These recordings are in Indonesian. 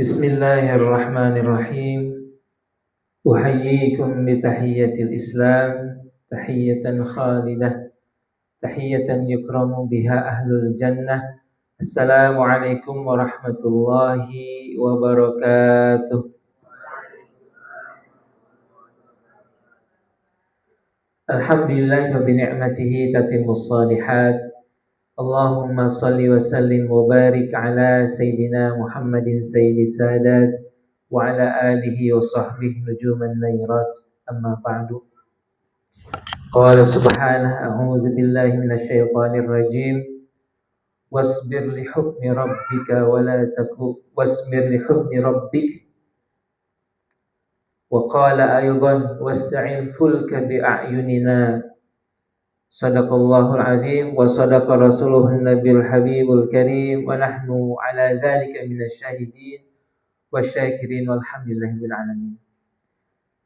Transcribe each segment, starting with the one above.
Bismillahirrahmanirrahim. Uhayyikum bitahiyyatil Islam, tahiyatan khalidah, tahiyatan yukramu biha ahlul jannah. Assalamualaikum warahmatullahi wabarakatuh. Alhamdulillah wa bi ni'matihi tatimmus shalihat. Allahumma salli wa sallim wa barik ala Sayyidina Muhammadin Sayyidi Sadat wa ala alihi wa sahbihi nujuman nairat, amma ba'du. Qala subhanahu a'udzu billahi minasy syaithanir rajim. Wasbir li hukmi rabbika wa la taku wasbir li hukmi rabbik. Wa qala aydan wasta'in fulka bi a'yunina. Sadaqallahul azim wa sadaqa rasuluhun nabiyul habibul karim wa nahnu ala dzalika minasy syahidin wasyakirin walhamdulillahi bil alamin.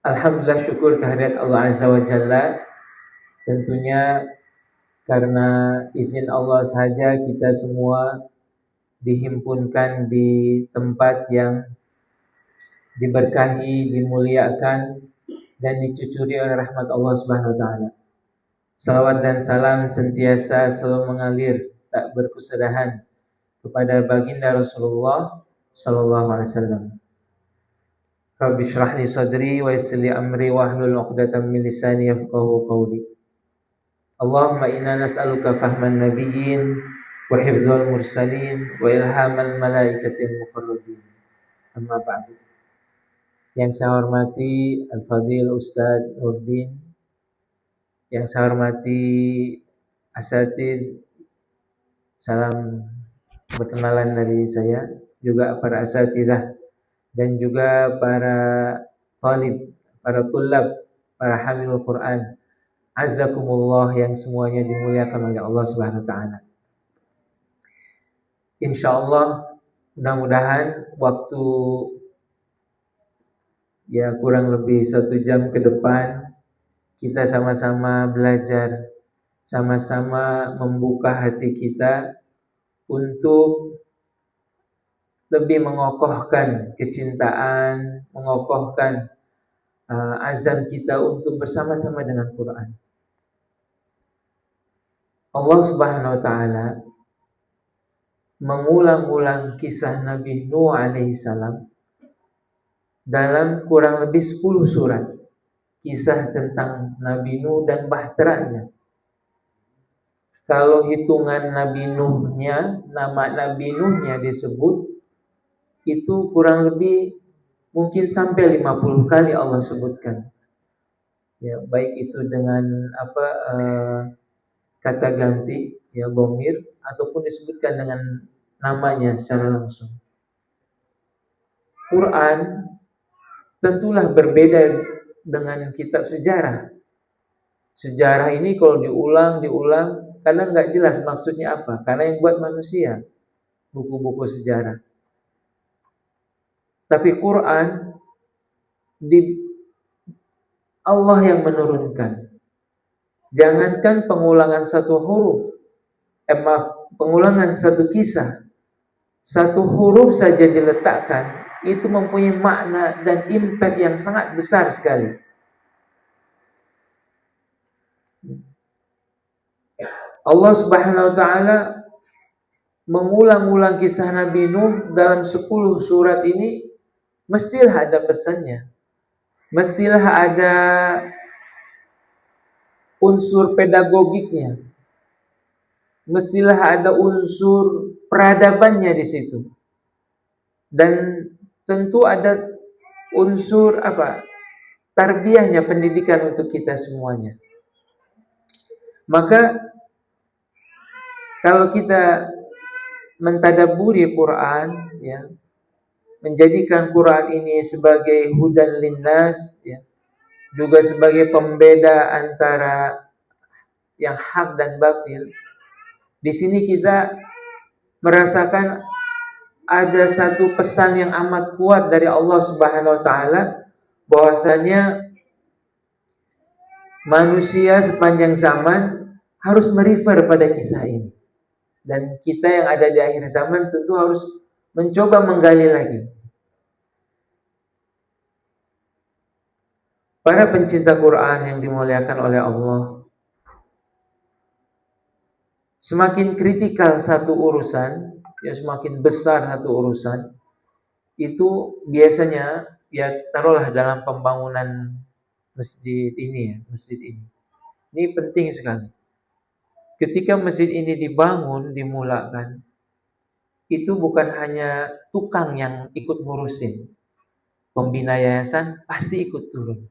Alhamdulillah, syukur kehadirat Allah Azza wa Jalla. Tentunya karena izin Allah saja kita semua dihimpunkan di tempat yang diberkahi, dimuliakan dan dicucuri oleh rahmat Allah Subhanahu wa taala. Salawat dan salam sentiasa selalu mengalir tak berkesudahan kepada baginda Rasulullah sallallahu alaihi wasallam. Rabbi shrah li sadri wa yassir li amri wahlul 'uqdatam min lisani yafqahu qawli. Allahumma inna nas'aluka fahman nabiyyin wa hifdzal mursalin wa ilhamal malaikatil muqarrabin. Amma ba'du. Yang saya hormati Al-Fadhil Ustaz Nurdin, yang saya hormati asatidz, salam perkenalan dari saya, juga para asatidzah dan juga para talib, para tullab, para hamilul Quran. Azzakumullah yang semuanya dimuliakan oleh Allah Subhanahu wa taala. Insyaallah mudah-mudahan waktu kurang lebih 1 jam ke depan kita sama-sama belajar, sama-sama membuka hati kita untuk lebih mengokohkan kecintaan, mengokohkan azam kita untuk bersama-sama dengan Quran. Allah Subhanahu wa taala mengulang-ulang kisah Nabi Nuh alaihi salam dalam kurang lebih 10 surat. Kisah tentang Nabi Nuh dan bahteranya. Kalau hitungan Nabi Nuhnya, nama Nabi Nuhnya disebut, itu kurang lebih mungkin sampai 50 kali Allah sebutkan. Ya, baik itu dengan kata ganti, ya dhamir, ataupun disebutkan dengan namanya secara langsung. Quran tentulah berbeda dengan kitab sejarah. Sejarah ini kalau diulang, kadang nggak jelas maksudnya apa, karena yang buat manusia, buku-buku sejarah. Tapi Quran Allah yang menurunkan. Jangankan pengulangan satu huruf, pengulangan satu kisah, satu huruf saja diletakkan, itu mempunyai makna dan impact yang sangat besar sekali. Allah Subhanahu wa taala mengulang-ulang kisah Nabi Nuh dalam 10 surat ini, mestilah ada pesannya. Mestilah ada unsur pedagogiknya. Mestilah ada unsur peradabannya di situ. Dan tentu ada unsur tarbiyahnya, pendidikan untuk kita semuanya. Maka kalau kita mentadabburi Quran, ya, menjadikan Quran ini sebagai hudan linnas, ya, juga sebagai pembeda antara yang hak dan batil. Di sini kita merasakan ada satu pesan yang amat kuat dari Allah Subhanahu wa taala, bahwasanya manusia sepanjang zaman harus merefer pada kisah ini. Dan kita yang ada di akhir zaman tentu harus mencoba menggali lagi. Para pencinta Quran yang dimuliakan oleh Allah, semakin kritikal satu urusan, ya semakin besar satu urusan, itu biasanya ya taruhlah dalam pembangunan masjid ini ya, masjid ini. Ini penting sekali. Ketika masjid ini dibangun, dimulakan, itu bukan hanya tukang yang ikut ngurusin. Pembina yayasan pasti ikut turun.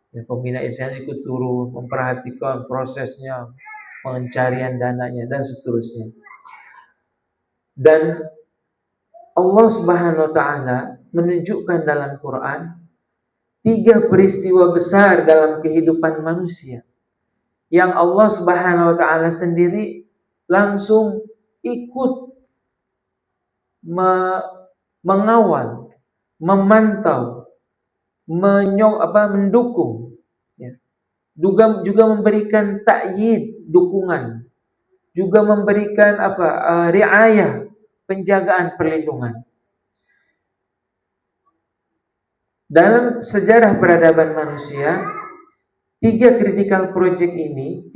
Ya, pembina yayasan ikut turun, memperhatikan prosesnya, pencarian dananya, dan seterusnya. Dan Allah Subhanahu wa Ta'ala menunjukkan dalam Quran 3 peristiwa besar dalam kehidupan manusia yang Allah Subhanahu wa Ta'ala sendiri langsung ikut mengawal, memantau, mendukung, ya. Juga memberikan ta'yid, dukungan, juga memberikan riayah, penjagaan, perlindungan. Dalam sejarah peradaban manusia, 3 critical project ini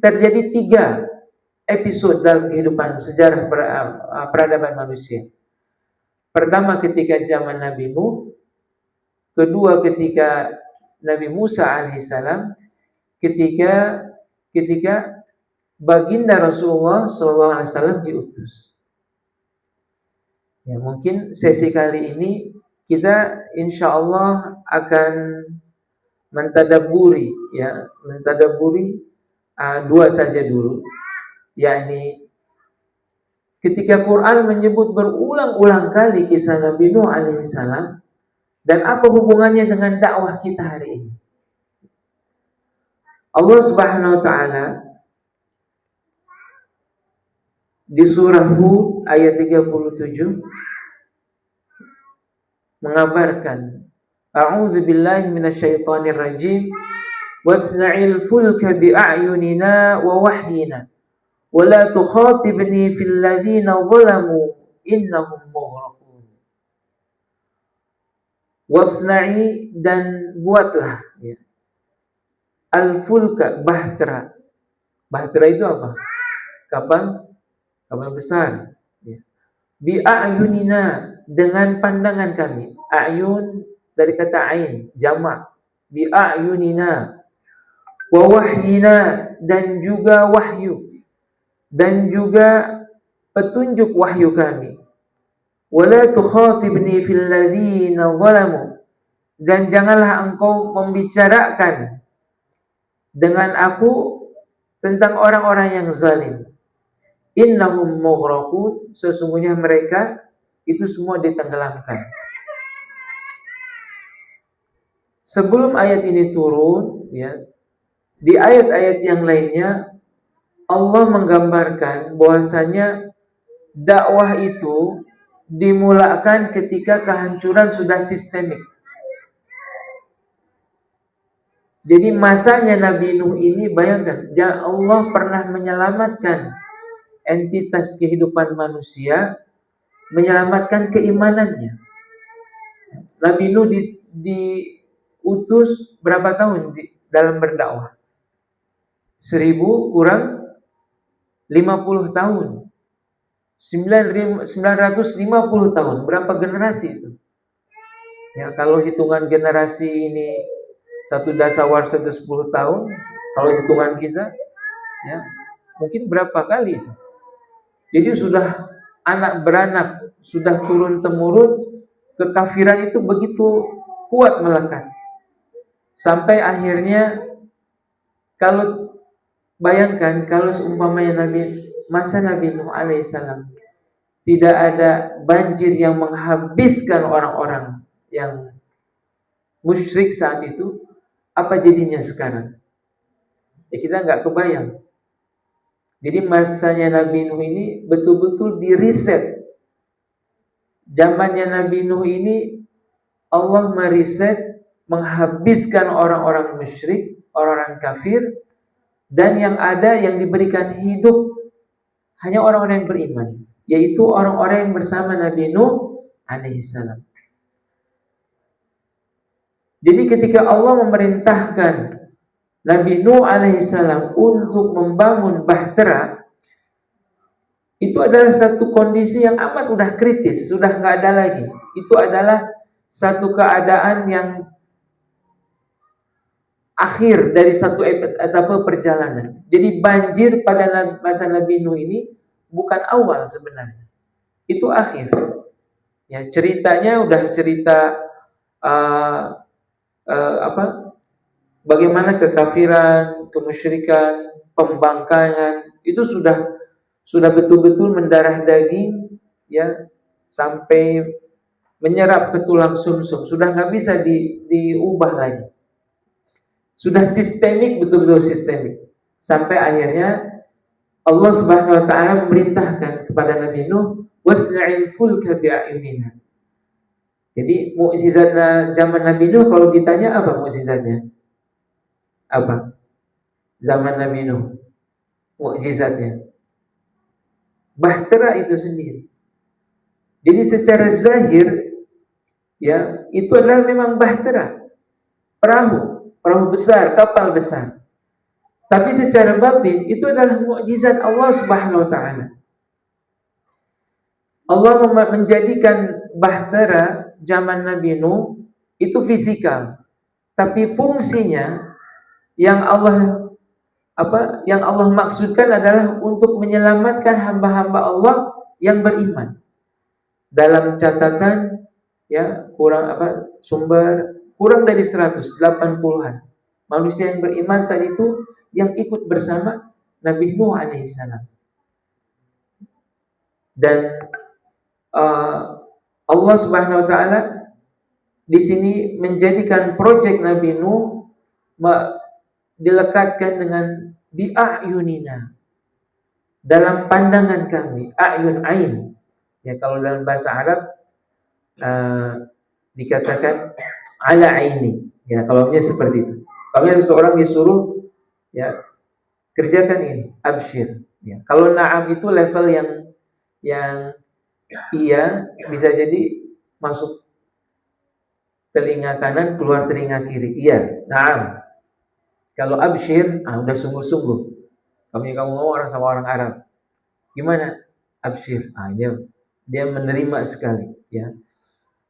terjadi 3 episode dalam kehidupan sejarah peradaban manusia. Pertama ketika zaman Nabi Nuh, kedua ketika Nabi Musa alaihissalam, ketika baginda Rasulullah SAW diutus. Ya, mungkin sesi kali ini kita insya Allah akan mentadaburi 2 saja dulu, yakni ketika Quran menyebut berulang-ulang kali kisah Nabi Nuh alaihissalam dan apa hubungannya dengan dakwah kita hari ini. Allah Subhanahu wa Ta'ala di surah Hud ayat 37 mengabarkan, A'udzu billahi minasyaitonir rajim, wasna'il fulka bi'ayunina wa wahyina wa la tukhatibni fil ladzina zalamu innahum mughraqun. Wasna'i, dan buatlah, ya, al-fulka, bahtera. Bahtera itu apa? Kapal besar, ya. Bi'ayunina, dengan pandangan kami. A'yun dari kata ain, jamak. Bi'ayunina wa wahyina, dan juga wahyu, dan juga petunjuk wahyu kami. Wala tukhatibni fil ladzina zalamu, dan janganlah engkau membicarakan dengan aku tentang orang-orang yang zalim. Innahum mughraqun, sesungguhnya mereka itu semua ditenggelamkan. Sebelum ayat ini turun, ya, di ayat-ayat yang lainnya Allah menggambarkan bahwasanya dakwah itu dimulakan ketika kehancuran sudah sistemik. Jadi masanya Nabi Nuh ini, bayangkan, Allah pernah menyelamatkan entitas kehidupan manusia, menyelamatkan keimanannya. Nabi Nuh diutus berapa tahun dalam berdakwah? 1000 kurang 50 tahun. 950 tahun. Berapa generasi itu? Ya, kalau hitungan generasi ini 1 dasawarsa itu 10 tahun, kalau hitungan kita, ya, mungkin berapa kali itu? Jadi sudah anak beranak, sudah turun temurun, kekafiran itu begitu kuat melekat. Sampai akhirnya, kalau bayangkan kalau seumpamanya masa Nabi Nuh alaihissalam tidak ada banjir yang menghabiskan orang-orang yang musyrik saat itu, apa jadinya sekarang? Ya kita nggak kebayang. Jadi masanya Nabi Nuh ini betul-betul diriset. Zamannya Nabi Nuh ini Allah meriset, menghabiskan orang-orang musyrik, orang-orang kafir, dan yang ada yang diberikan hidup hanya orang-orang yang beriman, yaitu orang-orang yang bersama Nabi Nuh alaihissalam. Jadi ketika Allah memerintahkan Nabi Nuh alaihissalam untuk membangun bahtera, itu adalah satu kondisi yang amat udah kritis, sudah nggak ada lagi. Itu adalah satu keadaan yang akhir dari satu etapa perjalanan. Jadi banjir pada masa Nabi Nuh ini bukan awal sebenarnya, itu akhir. Ya, ceritanya udah cerita bagaimana kekafiran, kemusyrikan, pembangkangan itu sudah betul-betul mendarah daging, ya, sampai menyerap ke tulang sumsum, sudah nggak bisa diubah lagi. Sudah sistemik, betul-betul sistemik. Sampai akhirnya Allah Subhanahu wa taala memerintahkan kepada Nabi Nuh, "Wasna'il fulka bi'ayunina." Jadi mukjizat zaman Nabi Nuh, kalau ditanya apa mukjizatnya? Apa? Zaman Nabi Nuh, mukjizatnya bahtera itu sendiri. Jadi secara zahir, ya, itu adalah memang bahtera, perahu besar, kapal besar. Tapi secara batin itu adalah mukjizat Allah Subhanahu wa taala. Allah menjadikan bahtera zaman Nabi Nuh itu fisikal, tapi fungsinya yang Allah maksudkan adalah untuk menyelamatkan hamba-hamba Allah yang beriman. Dalam catatan, ya, kurang dari 180-an manusia yang beriman saat itu yang ikut bersama Nabi Nuh alaihissalam. Dan Allah Subhanahu wa taala di sini menjadikan proyek Nabi Nuh dilekatkan dengan bi'ayunina, dalam pandangan kami. A'yun, ain. Ya, kalau dalam bahasa Arab dikatakan ala aini. Ya, kalau seperti itu. Kalau seseorang disuruh, ya, kerjakan ini, absyir. Ya, kalau na'am itu level yang iya, bisa jadi masuk telinga kanan, keluar telinga kiri. Iya, na'am. Kalau absyir, udah sungguh-sungguh. Kamu ngomong orang sama orang Arab, gimana? Absyir. Dia menerima sekali, ya.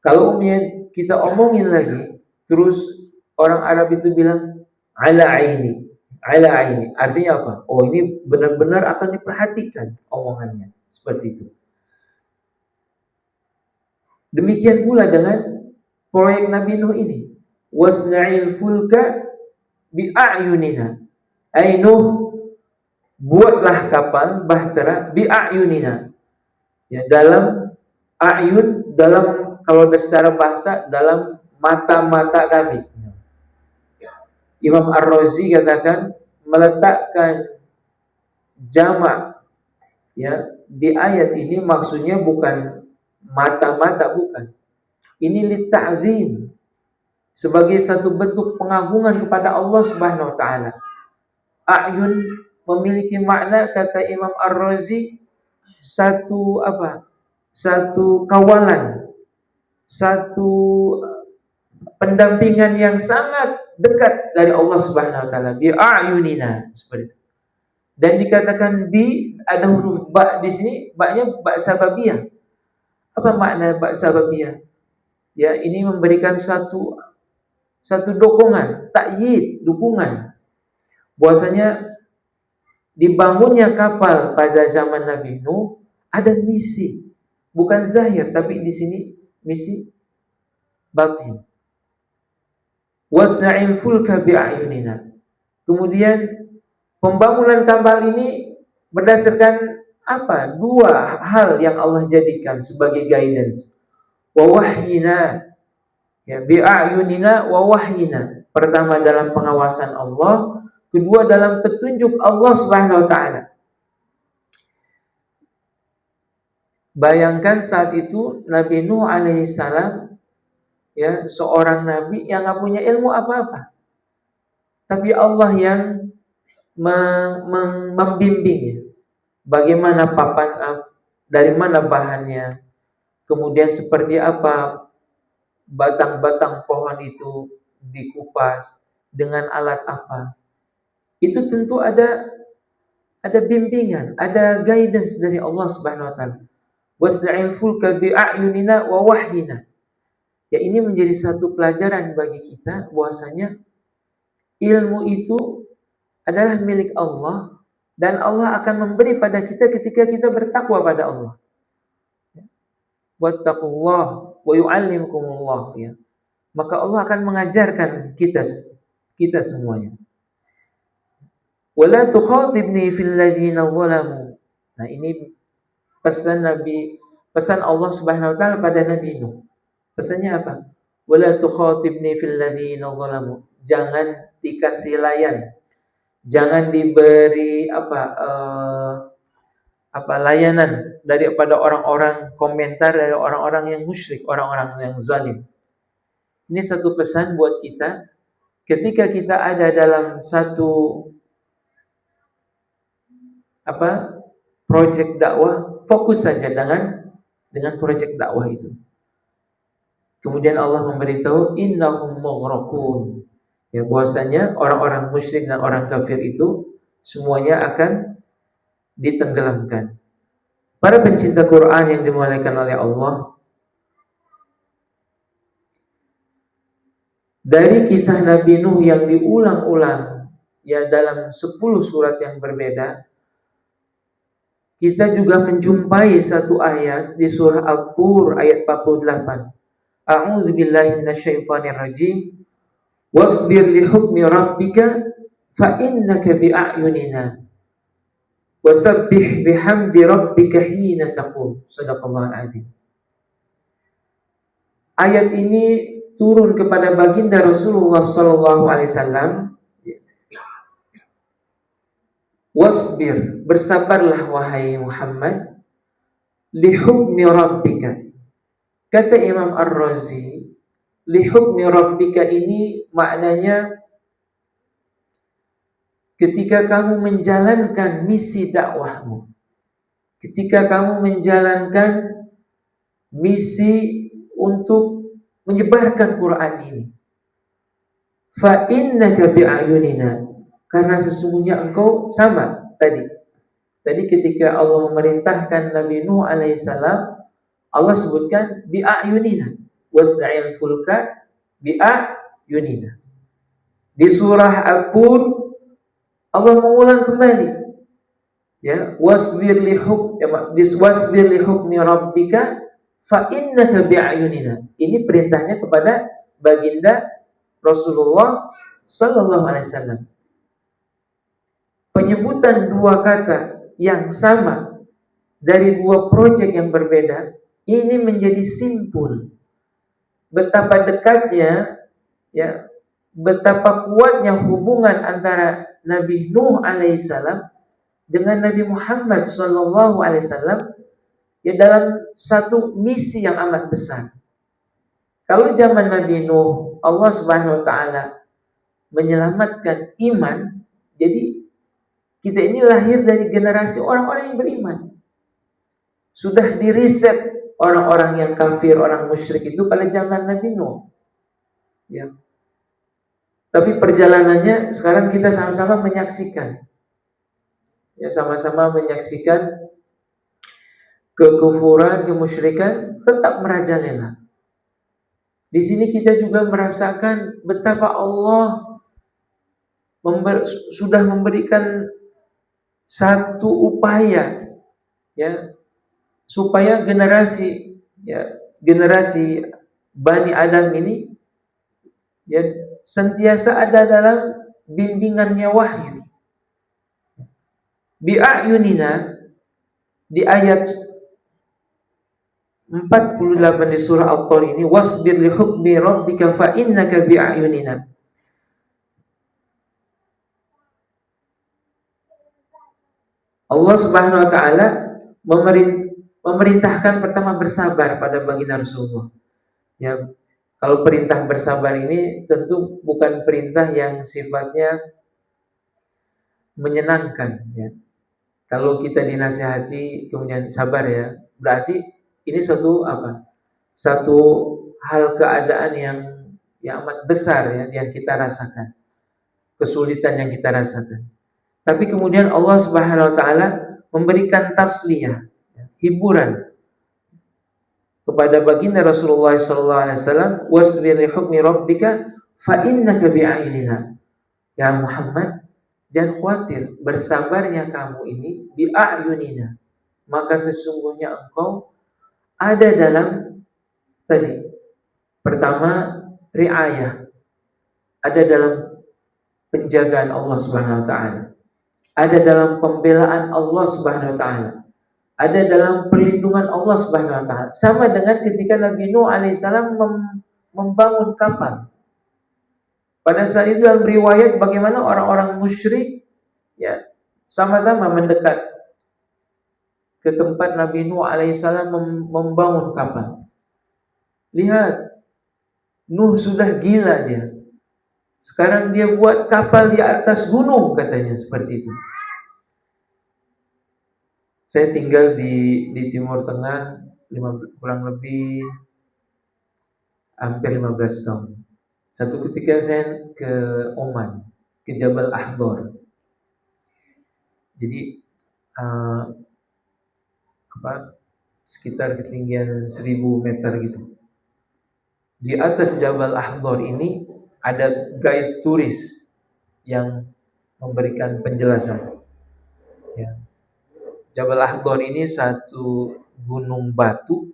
Kalau kita omongin lagi, terus orang Arab itu bilang ala aini. Ala aini. Artinya apa? Oh, ini benar-benar akan diperhatikan omongannya. Seperti itu. Demikian pula dengan proyek Nabi Nuh ini. Wasna'il fulka bi'ayunina. Nuh, buatlah kapal bahtera bi'ayunina. Ya, dalam ayun, dalam, kalau secara bahasa, dalam mata-mata kami. Imam Ar-Razi katakan meletakkan jamak, ya, di ayat ini maksudnya bukan mata-mata, bukan. Ini lita'zim, sebagai satu bentuk pengagungan kepada Allah Subhanahu wa taala. Ayun memiliki makna, kata Imam Ar-Razi, satu kawalan, satu pendampingan yang sangat dekat dari Allah Subhanahu wa taala. Bi a'yunina, seperti itu. Dan dikatakan bi, ada huruf ba di sini, ba-nya ba sababiyah. Apa makna ba sababiyah? Ya, ini memberikan satu dukungan, takyid, dukungan. Bahwasanya dibangunnya kapal pada zaman Nabi Nuh ada misi, bukan zahir, tapi di sini misi batin. Wasna'il fulka bi'ayunina. Kemudian pembangunan kapal ini berdasarkan apa? Dua hal yang Allah jadikan sebagai guidance. Wa wahyina, ya, bi'ayunina wa wahyina. Pertama dalam pengawasan Allah, kedua dalam petunjuk Allah Subhanahu wa taala. Bayangkan saat itu Nabi Nuh alaihissalam, ya, seorang nabi yang nggak punya ilmu apa-apa, tapi Allah yang membimbingnya. Bagaimana dari mana bahannya, kemudian seperti apa batang-batang pohon itu dikupas, dengan alat apa. Itu tentu ada bimbingan, ada guidance dari Allah Subhanahu wa taala. Wasna'il fulka bi'ayunina wa wahyina. Ya, ini menjadi satu pelajaran bagi kita bahwasanya ilmu itu adalah milik Allah dan Allah akan memberi pada kita ketika kita bertakwa pada Allah. Wattaqullah wa yu'allimkumullah, ya. Maka Allah akan mengajarkan kita semuanya. Wala tukhatibni fil ladzina zalamu. Nah, ini pesan Allah Subhanahu wa taala pada Nabi Nuh. Pesannya apa? Wala tukhatibni fil ladzina zalamu. Jangan dikasih layan. Jangan diberi layanan daripada orang-orang, komentar dari orang-orang yang musyrik, orang-orang yang zalim. Ini satu pesan buat kita ketika kita ada dalam satu proyek dakwah, fokus saja dengan proyek dakwah itu. Kemudian Allah memberitahu innahum mughraqun. Ya, bahwasanya orang-orang musyrik dan orang kafir itu semuanya akan ditenggelamkan. Para pencinta Quran yang dimuliakan oleh Allah, dari kisah Nabi Nuh yang diulang-ulang ya dalam 10 surat yang berbeda, kita juga menjumpai satu ayat di surah Al-Tur ayat 48. A'udzu billahi minasyaitonir rajim. Wasbir li hukmi rabbika fa innaka bi'ayunina. Wasabbih bihamdi rabbika hina taqum. Shadaqallahul adzim. Ayat ini turun kepada baginda Rasulullah sallallahu alaihi wasallam. Wasbir, bersabarlah wahai Muhammad, li hukmi rabbika. Kata Imam Ar-Razi, li hukmi rabbika ini maknanya ketika kamu menjalankan misi dakwahmu, ketika kamu menjalankan misi untuk menyebarkan Quran ini, fa innaka bi'ayunina, karena sesungguhnya engkau sama tadi ketika Allah memerintahkan Nabi Nuh alaihissalam, Allah sebutkan bi'ayunina, wasna'il fulka bi'ayunina. Di surah Al-Tur Allah mengulang kembali, ya, wasbir li hukmi rabbika fa innaka bi'ayunina. Ini perintahnya kepada baginda Rasulullah sallallahu alaihi wasallam. Penyebutan dua kata yang sama dari dua proyek yang berbeda ini menjadi simpul betapa dekatnya, ya, betapa kuatnya hubungan antara Nabi Nuh alaihissalam dengan Nabi Muhammad sallallahu alaihi wasallam, ya, dalam satu misi yang amat besar. Kalau zaman Nabi Nuh Allah Subhanahu wa taala menyelamatkan iman, jadi kita ini lahir dari generasi orang-orang yang beriman. Sudah diriset orang-orang yang kafir, orang musyrik itu pada zaman Nabi Nuh. Ya. Tapi perjalanannya sekarang kita sama-sama menyaksikan. Ya, sama-sama menyaksikan kekufuran, kemusyrikan tetap merajalela. Di sini kita juga merasakan betapa Allah sudah memberikan satu upaya, ya, supaya generasi Bani Adam ini, ya, sentiasa ada dalam bimbingannya wahyu. Bi'ayunina di ayat 48 di surah Al-Tur ini, wasbir li hukmi rabbika fa innaka bi'ayunina. Allah Subhanahu wa taala memerintahkan pertama bersabar pada baginda Rasulullah. Ya, kalau perintah bersabar ini tentu bukan perintah yang sifatnya menyenangkan, ya. Kalau kita dinasihati kemudian sabar, ya, berarti ini satu hal keadaan yang yang amat besar ya yang kita rasakan, kesulitan yang kita rasakan. Tapi kemudian Allah Subhanahu wa taala memberikan tasliyah, hiburan kepada baginda Rasulullah sallallahu alaihi wasallam, wasbir li hukmi rabbika fa innaka bi'ayunina. Ya Muhammad, jangan khawatir, bersabarnya kamu ini bi'ayunina, maka sesungguhnya engkau ada dalam tadi pertama riayah, ada dalam penjagaan Allah Subhanahu wa taala, ada dalam pembelaan Allah Subhanahu wa taala, ada dalam perlindungan Allah Subhanahu wa taala. Sama dengan ketika Nabi Nuh alaihissalam membangun kapal. Pada saat itu dalam riwayat bagaimana orang-orang musyrik ya sama-sama mendekat ke tempat Nabi Nuh alaihissalam membangun kapal. Lihat, Nuh sudah gila dia. Sekarang dia buat kapal di atas gunung katanya seperti itu. Saya tinggal di Timur Tengah kurang lebih hampir 15 tahun. Satu ketika saya ke Oman, ke Jabal Ahbar. Jadi sekitar ketinggian 1000 meter gitu. Di atas Jabal Ahbar ini ada guide turis yang memberikan penjelasan. Ya. Jabal Ahbar ini satu gunung batu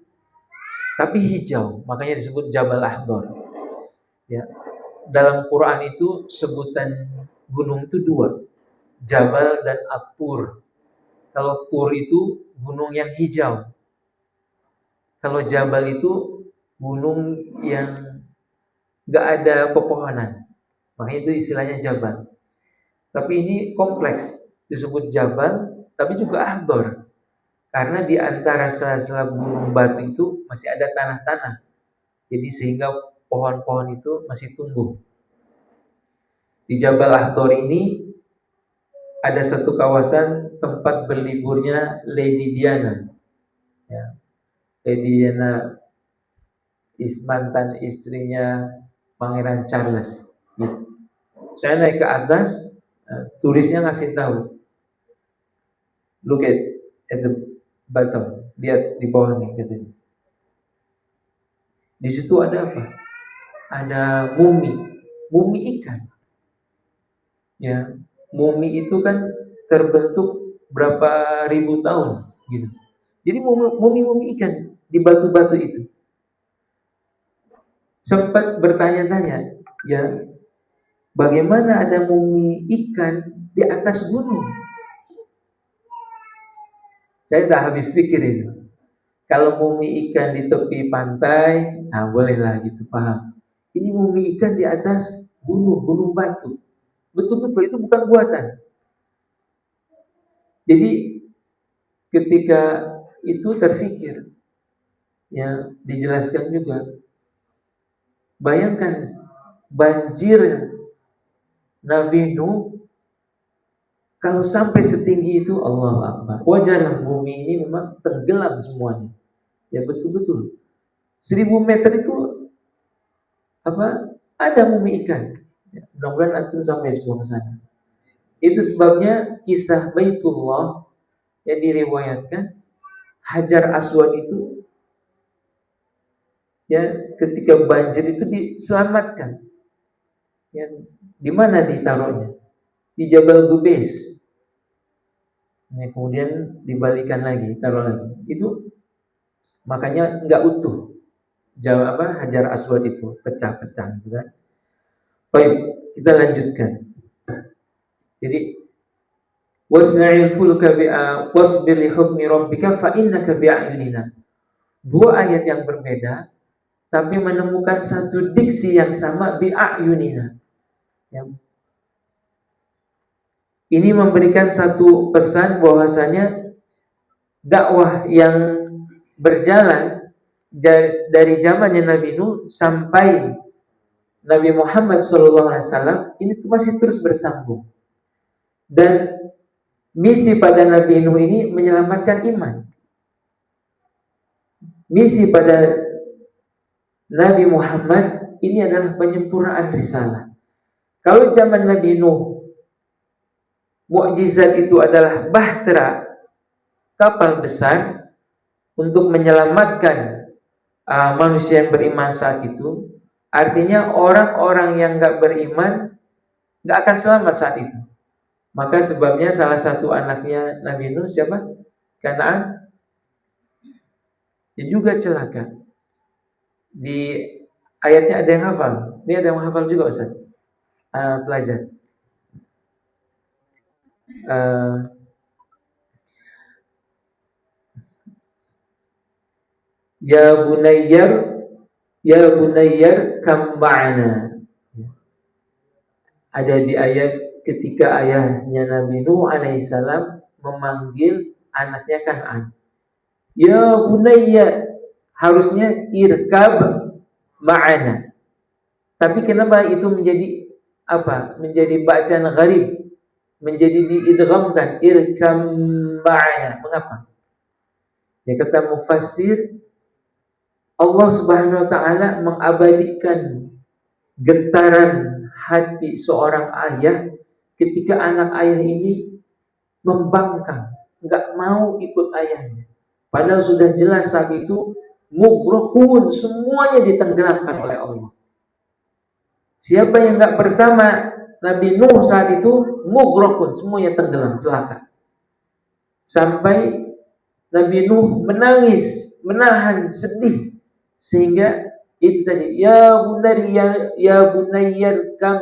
tapi hijau, makanya disebut Jabal Ahbar. Ya. Dalam Quran itu sebutan gunung itu dua, Jabal dan At-Tur. Kalau Tur itu gunung yang hijau. Kalau Jabal itu gunung yang gak ada pepohonan. Makanya itu istilahnya Jabal. Tapi ini kompleks, disebut Jabal tapi juga Ahbar. Karena di antara sela-sela gunung batu itu masih ada tanah-tanah. Jadi sehingga pohon-pohon itu masih tumbuh. Di Jabal Ahbar ini ada satu kawasan tempat berliburnya Lady Diana. Ya. Lady Diana mantan istrinya Pangeran Charles. Gitu. Saya naik ke atas, turisnya ngasih tahu. Look at the bottom. Lihat di bawah nih katanya. Di situ ada apa? Ada mumi ikan. Ya, mumi itu kan terbentuk berapa ribu tahun gitu. Jadi mumi ikan di batu-batu itu. Sempat bertanya-tanya, ya, bagaimana ada mumi ikan di atas gunung? Saya tak habis pikir itu. Kalau mumi ikan di tepi pantai, nah bolehlah gitu, paham. Ini mumi ikan di atas gunung batu. Betul-betul itu bukan buatan. Jadi ketika itu terfikir, ya dijelaskan juga. Bayangkan banjir Nabi Nuh kalau sampai setinggi itu, Allahu Akbar. Wajarlah bumi ini memang tenggelam semuanya. Ya betul-betul. 1000 meter itu ada mumi ikan. Ya, mudah-mudahan antum sampai semua ke sana. Itu sebabnya kisah Baitullah yang diriwayatkan Hajar Aswad itu ya ketika banjir itu diselamatkan. Ya, di mana ditaruhnya? Di Jabal Gubais. Nah, kemudian dibalikan lagi, taruh lagi. Itu makanya enggak utuh. Hajar Aswad itu pecah-pecah gitu kan. Baik, kita lanjutkan. Jadi wasna'il fulka wasbir li hukmi rabbika fa innaka bi'ayunina. Dua ayat yang berbeda tapi menemukan satu diksi yang sama bi'ayunina. Ya. Ini memberikan satu pesan bahwasanya dakwah yang berjalan dari zamannya Nabi Nuh sampai Nabi Muhammad SAW ini masih terus bersambung. Dan misi pada Nabi Nuh ini menyelamatkan iman. Misi pada Nabi Muhammad ini adalah penyempurnaan risalah. Kalau zaman Nabi Nuh, mukjizat itu adalah bahtera, kapal besar untuk menyelamatkan manusia yang beriman saat itu. Artinya orang-orang yang gak beriman gak akan selamat saat itu. Maka sebabnya salah satu anaknya Nabi Nuh siapa? Kanaan, dia juga celaka. Di ayatnya ada yang hafal. Ini ada yang hafal juga Ustaz. Pelajar. Ya bunayyar kam ma'ana. Ada di ayat ketika ayahnya Nabi Nuh alaihissalam memanggil anaknya Kan'an. Ya bunayya, harusnya irkab ma'ana. Tapi kenapa itu menjadi apa? Menjadi bacaan gharib, menjadi diidghamkan irkam ma'ana. Mengapa? Ya kata mufassir, Allah Subhanahu wa taala mengabadikan getaran hati seorang ayah ketika anak ayah ini membangkang, enggak mau ikut ayahnya. Padahal sudah jelas saat itu mughraqun, semuanya ditenggelamkan oleh Allah. Siapa yang enggak bersama Nabi Nuh saat itu, mughraqun, semuanya tenggelam, celaka. Sampai Nabi Nuh menangis, menahan sedih, sehingga itu tadi ya bunayyar kam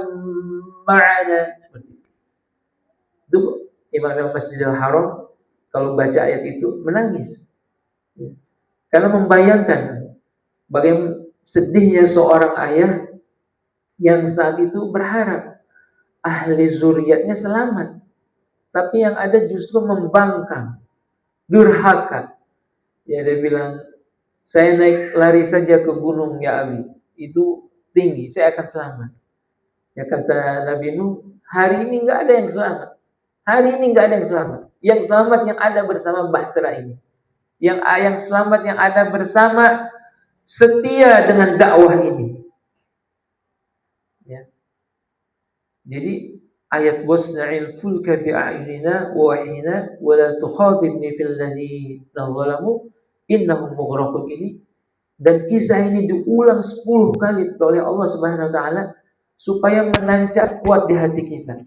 ma'ana, seperti itu. Imam Masjidil Haram kalau baca ayat itu menangis, karena membayangkan bagaimana sedihnya seorang ayah yang saat itu berharap ahli zuriatnya selamat, tapi yang ada justru membangkang, durhaka. Ya, dia bilang, saya naik lari saja ke gunung ya Abi, itu tinggi, saya akan selamat. Ya kata Nabi Nuh, hari ini nggak ada yang selamat. Hari ini nggak ada yang selamat. Yang selamat yang ada bersama bahtera ini. Yang selamat yang ada bersama setia dengan dakwah ini. Ya. Jadi ayat wasna'il fulka bi'ayunina wa wahyina wa la tukhatibni fil ladzina zalamu innahum mughraqun ini, dan kisah ini diulang 10 kali oleh Allah Subhanahu wa taala supaya menancap kuat di hati kita.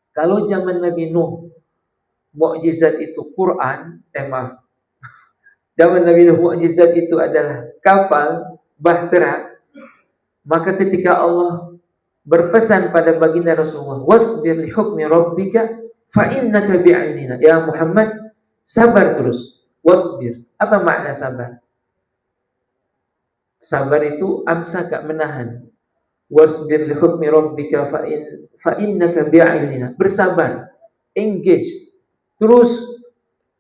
Kalau zaman Nabi Nuh mukjizat itu Quran, zaman Nabi Nuh mukjizat itu adalah kapal bahtera, maka ketika Allah berpesan pada baginda Rasulullah, wasbir li hukmi rabbika fa innaka bi'ainina, ya Muhammad, sabar terus. Wasbir, apa makna sabar? Sabar itu amsaka, menahan. Wasbir li hukmi rabbika fa innaka bi'ainina, bersabar, engage, terus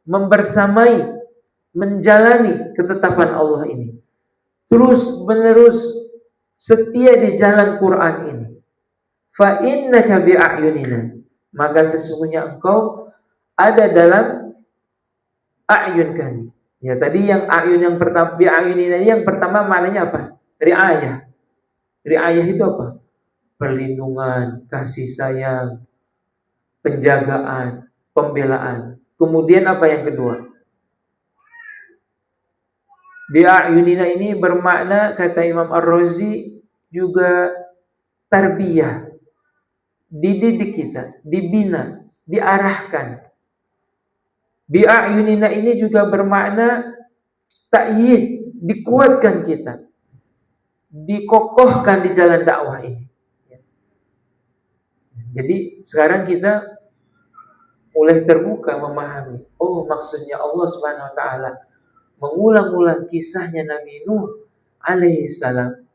membersamai, menjalani ketetapan Allah ini, terus menerus setia di jalan Quran ini. Fa innaka bi'ayunina, maka sesungguhnya engkau ada dalam a'yun kami. Ya, tadi yang a'yun yang pertama, bi'ayunina yang pertama maknanya apa? Riayah. Riayah itu apa? Perlindungan, kasih sayang, penjagaan, pembelaan. Kemudian apa yang kedua? Bi'ayunina ini bermakna, kata Imam Ar-Razi, juga tarbiyah. Dididik kita, dibina, diarahkan. Bi'ayunina ini juga bermakna ta'yid, dikuatkan kita, dikokohkan di jalan dakwah ini. Jadi sekarang kita mulai terbuka memahami, oh maksudnya Allah Subhanahu wa taala mengulang-ulang kisahnya Nabi Nuh alaihissalam,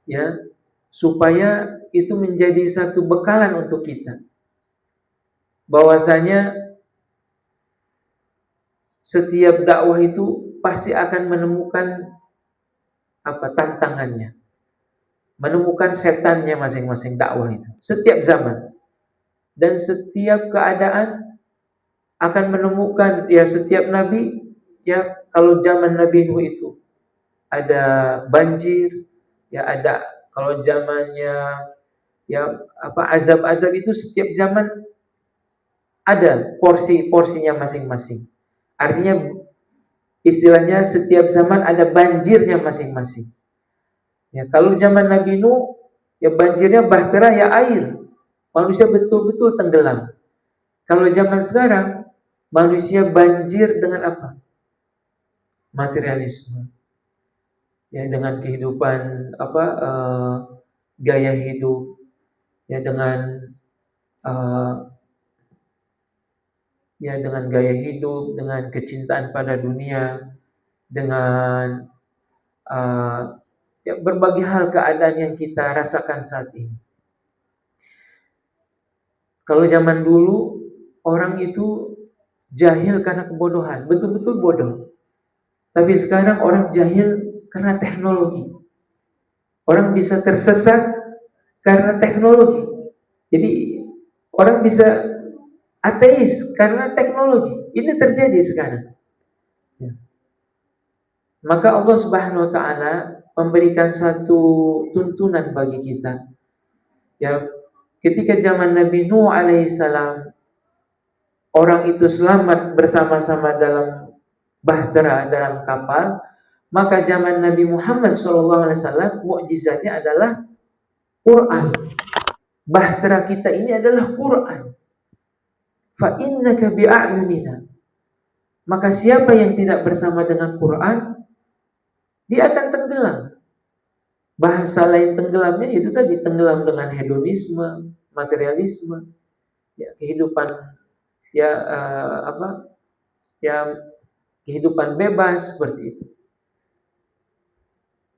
ya, supaya itu menjadi satu bekalan untuk kita, bahwasanya setiap dakwah itu pasti akan menemukan tantangannya, menemukan setannya masing-masing dakwah itu. Setiap zaman dan setiap keadaan akan menemukan, ya setiap nabi, ya kalau zaman Nabi Nuh itu ada banjir, Ya ada, kalau zamannya ya azab-azab itu setiap zaman ada porsi-porsinya masing-masing. Artinya istilahnya setiap zaman ada banjirnya masing-masing. Ya, kalau zaman Nabi Nuh ya banjirnya bahtera ya air. Manusia betul-betul tenggelam. Kalau zaman sekarang manusia banjir dengan apa? Materialisme. Ya, dengan kehidupan gaya hidup, ya dengan gaya hidup, dengan kecintaan pada dunia, dengan berbagai hal keadaan yang kita rasakan saat ini. Kalau zaman dulu orang itu jahil karena kebodohan, betul-betul bodoh. Tapi sekarang orang jahil karena teknologi. Orang bisa tersesat karena teknologi. Jadi orang bisa ateis karena teknologi. Ini terjadi sekarang. Ya. Maka Allah Subhanahu wa taala memberikan satu tuntunan bagi kita. Ya, ketika zaman Nabi Nuh alaihissalam orang itu selamat bersama-sama dalam bahtera, dalam kapal, maka zaman Nabi Muhammad SAW mukjizatnya adalah Quran. Bahtera kita ini adalah Quran. Fa innaka bi'ayunina. Maka siapa yang tidak bersama dengan Quran, dia akan tenggelam. Bahasa lain tenggelamnya itu tadi, tenggelam dengan hedonisme, materialisme, ya kehidupan kehidupan bebas seperti itu.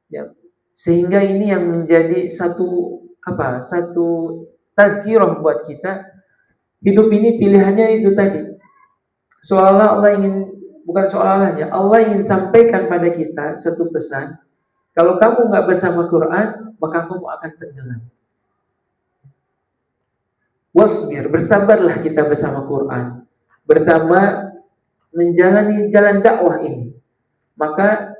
Ya, sehingga ini yang menjadi satu tazkirah buat kita. Hidup ini pilihannya itu tadi. Seolah Allah ingin sampaikan pada kita satu pesan. Kalau kamu nggak bersama Quran, maka kamu akan tenggelam. Wasbir, bersabarlah kita bersama Quran, bersama menjalani jalan dakwah ini. Maka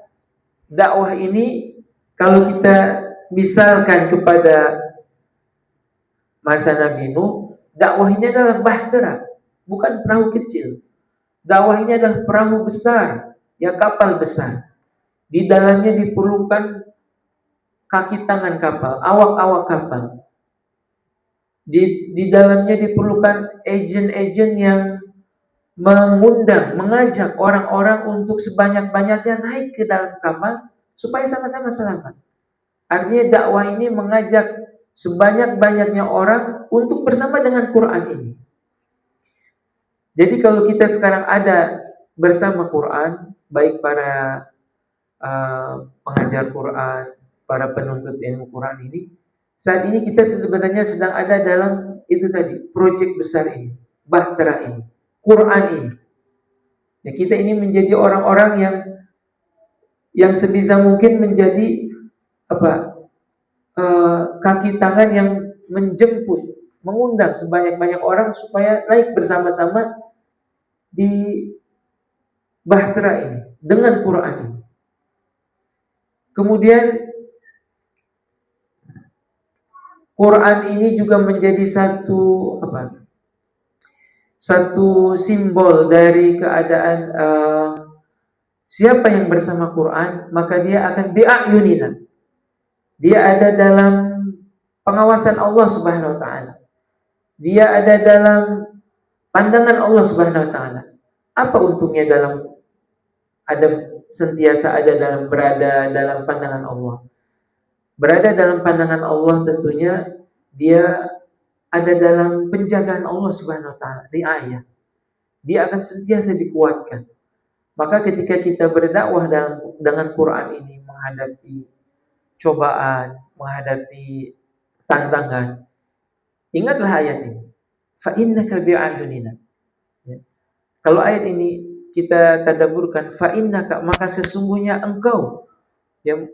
dakwah ini kalau kita misalkan kepada masa Nabi Nuh, dakwah ini adalah bahtera, bukan perahu kecil. Dakwah ini adalah perahu besar, ya kapal besar. Di dalamnya diperlukan kaki tangan kapal, awak-awak kapal. Di dalamnya diperlukan agen-agen yang mengajak orang-orang untuk sebanyak-banyaknya naik ke dalam kapal supaya sama-sama selamat. Artinya dakwah ini mengajak sebanyak-banyaknya orang untuk bersama dengan Quran ini. Jadi kalau kita sekarang ada bersama Quran, baik para pengajar Quran, para penuntut ilmu Quran ini, saat ini kita sebenarnya sedang ada dalam itu tadi, proyek besar ini, bahtera ini, Quran ini. Ya, kita ini menjadi orang-orang yang sebisa mungkin menjadi kaki tangan yang menjemput, mengundang sebanyak-banyak orang supaya naik bersama-sama di bahtera ini dengan Quran ini. Kemudian Quran ini juga menjadi satu simbol dari keadaan siapa yang bersama Quran, maka dia akan bi'ayunina. Dia ada dalam pengawasan Allah Subhanahu wa taala. Dia ada dalam pandangan Allah Subhanahu wa taala. Apa untungnya sentiasa berada dalam pandangan Allah? Berada dalam pandangan Allah tentunya dia ada dalam penjagaan Allah Subhanahu wa taala, riayah. Dia akan sentiasa dikuatkan. Maka ketika kita berdakwah dengan Quran ini menghadapi cobaan, menghadapi tantangan, ingatlah ayat ini. Fa innaka bi'ayunina. Ya. Kalau ayat ini kita tadabburkan, fa innaka, maka sesungguhnya engkau, yang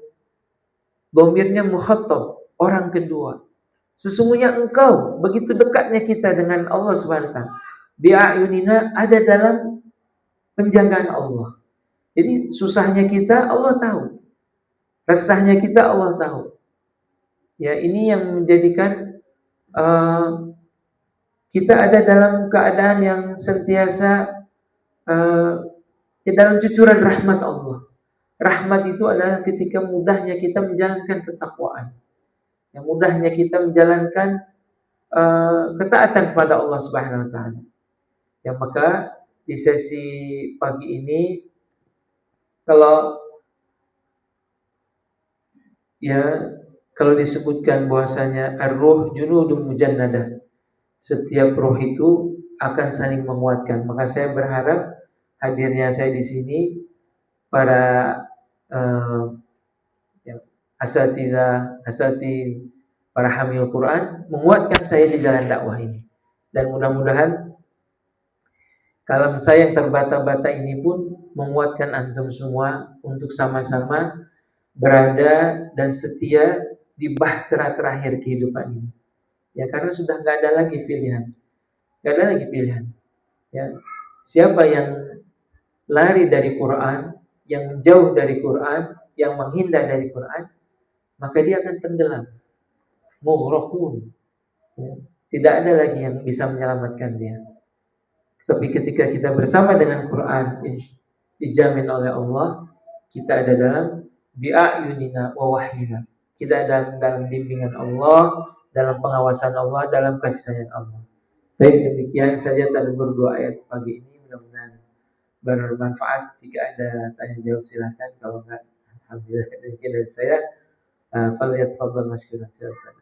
dhamirnya mukhatab, orang kedua. Sesungguhnya engkau, begitu dekatnya kita dengan Allah Subhanahu wa taala. Bi'ayunina, ada dalam penjagaan Allah. Jadi susahnya kita Allah tahu. Resahnya kita Allah tahu. Ya, ini yang menjadikan kita ada dalam keadaan yang sentiasa dalam cucuran rahmat Allah. Rahmat itu adalah ketika mudahnya kita menjalankan ketakwaan, yang mudahnya kita menjalankan ketaatan kepada Allah Subhanahu wa taala. Ya, maka di sesi pagi ini kalau disebutkan bahwasanya ar-ruh junudun mujannadah, setiap roh itu akan saling menguatkan. Maka saya berharap hadirnya saya di sini para asatidz, para hamil Quran menguatkan saya di jalan dakwah ini. Dan mudah-mudahan kalam saya yang terbata-bata ini pun menguatkan antum semua untuk sama-sama berada dan setia di bahtera terakhir kehidupan ini. Ya, karena sudah nggak ada lagi pilihan. Nggak ada lagi pilihan. Ya, siapa yang lari dari Quran, yang menjauh dari Quran, yang menghindar dari Quran, maka dia akan tenggelam. Mughraqun. Ya, tidak ada lagi yang bisa menyelamatkan dia. Tapi ketika kita bersama dengan Quran, dijamin oleh Allah, kita ada dalam bi'ayunina wa wahyina. Kita ada dalam bimbingan Allah, dalam pengawasan Allah, dalam kasih sayang Allah. Baik, demikian saja tadabbur 2 ayat pagi ini. Mudah-mudahan bermanfaat. Jika ada tanya jawab silahkan. Kalau enggak, alhamdulillah demikian dari saya. Falyatafadhal mashkuran. Silakan.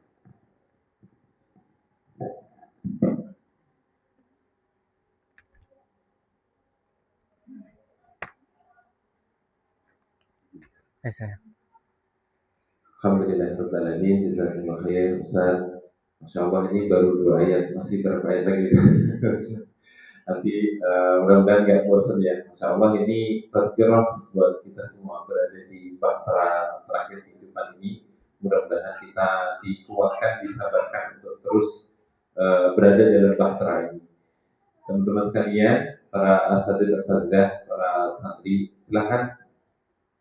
Saya. Alhamdulillahirrahmanirrahim. Jazakumullah khair Ustaz. Masya Allah, ini baru 2 ayat, masih berapa ayat lagi? Nanti mudah-mudahan gak bosan ya. Masya Allah, ini tazkirah buat kita semua berada di bahtera terakhir kehidupan ini. Mudah-mudahan kita dikuatkan, disabarkan untuk terus berada dalam bahtera ini. Teman-teman sekalian, para asatidzah, para santri, silahkan.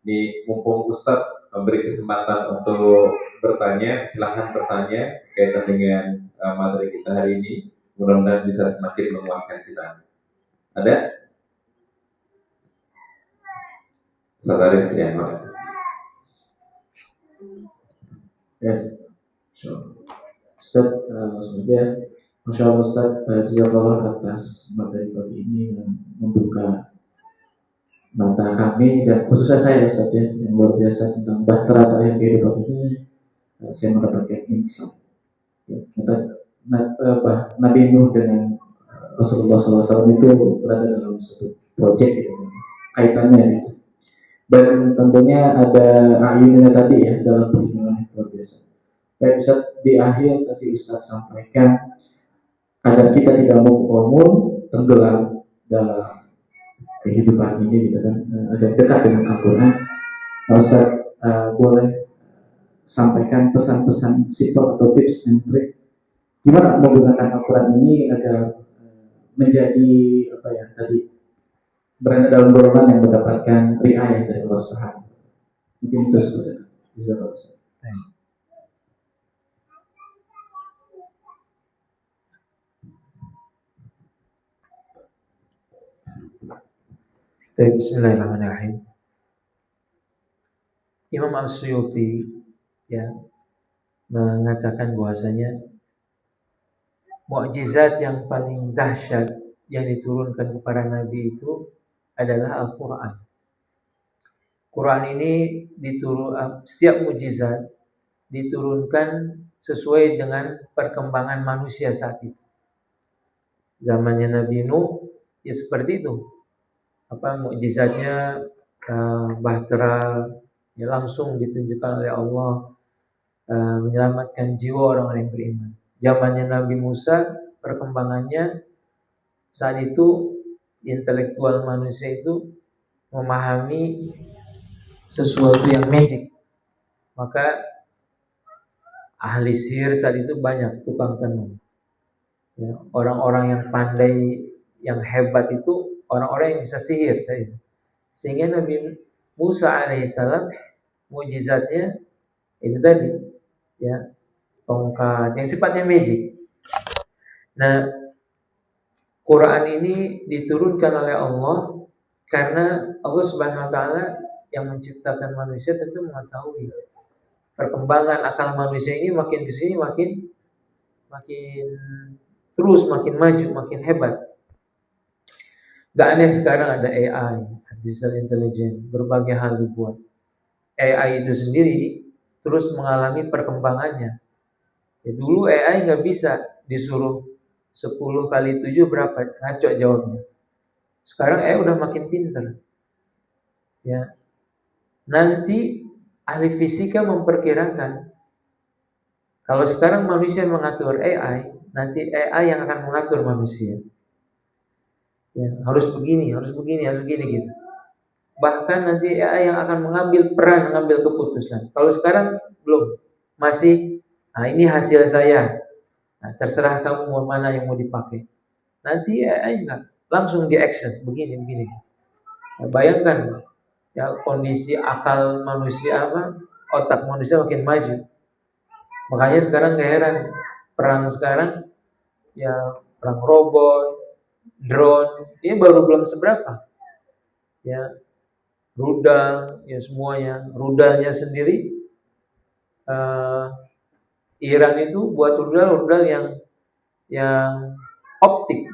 Ini mumpung Ustadz memberi kesempatan untuk bertanya, silahkan bertanya kaitan dengan materi kita hari ini. Mudah-mudahan bisa semakin menguatkan kita. Ada? Saudara sekalian, ya, Ustaz, maksudnya, Masya Allah Ustaz, jazakallah atas materi pagi ini yang membuka mata kami dan khususnya saya Ustaz ya, yang luar biasa tentang bahtera terakhir kehidupan ini. Saya mendapatkan insight. Ya, Nabi Nuh dengan Rasulullah SAW itu berada dalam satu proyek gitu, kaitannya gitu. Dan tentunya ada ayunnya tadi ya dalam perhitungan yang luar biasa. Baik Ustaz, di akhir tadi Ustaz sampaikan agar kita tidak mau tenggelam dalam kehidupan ini gitu kan, agar dekat dengan Al-Quran. Ustaz boleh sampaikan pesan-pesan simpel atau tips and trick gimana menggunakan Al-Quran ini agar menjadi berada dalam golongan yang mendapatkan riayah dari Allah Subhanahu. Mungkin itu sudah bisa Ustaz. Bismillahirrahmanirrahim. Imam Al-Suyuti ya mengatakan bahwasanya mukjizat yang paling dahsyat yang diturunkan kepada Nabi itu adalah Al-Quran. Quran ini setiap mukjizat diturunkan sesuai dengan perkembangan manusia saat itu. Zamannya Nabi Nuh ya seperti itu. Mukjizatnya bahtera ya langsung ditunjukkan oleh Allah, menyelamatkan jiwa orang-orang yang beriman. Zamannya Nabi Musa perkembangannya saat itu intelektual manusia itu memahami sesuatu yang magic. Maka ahli sihir saat itu banyak, tukang tenung. Ya, orang-orang yang pandai, yang hebat itu orang-orang yang bisa sihir saja. Sehingga Nabi Musa alaihissalam mukjizatnya itu tadi, ya tongkat, yang sifatnya magic. Nah, Quran ini diturunkan oleh Allah karena Allah Subhanahu wa taala yang menciptakan manusia tentu mengetahui perkembangan akal manusia ini makin ke sini makin terus makin maju, makin hebat. Gak aneh sekarang ada AI, artificial intelligence, berbagai hal dibuat. AI itu sendiri terus mengalami perkembangannya. Ya, dulu AI nggak bisa disuruh 10 kali 7 berapa, ngaco jawabnya. Sekarang AI udah makin pinter. Ya, nanti ahli fisika memperkirakan kalau sekarang manusia mengatur AI, nanti AI yang akan mengatur manusia. Ya, harus begini gitu. Bahkan nanti AI yang akan mengambil keputusan. Kalau sekarang belum, masih, nah ini hasil saya. Nah, terserah kamu mau mana yang mau dipakai. Nanti AI enggak, langsung di action, begini. Ya, bayangkan, ya kondisi akal manusia otak manusia makin maju. Makanya sekarang gak heran perang sekarang, ya perang robot, drone, ini baru belum seberapa. Ya, rudal, ya semuanya. Rudalnya sendiri, Iran itu buat rudal yang optik.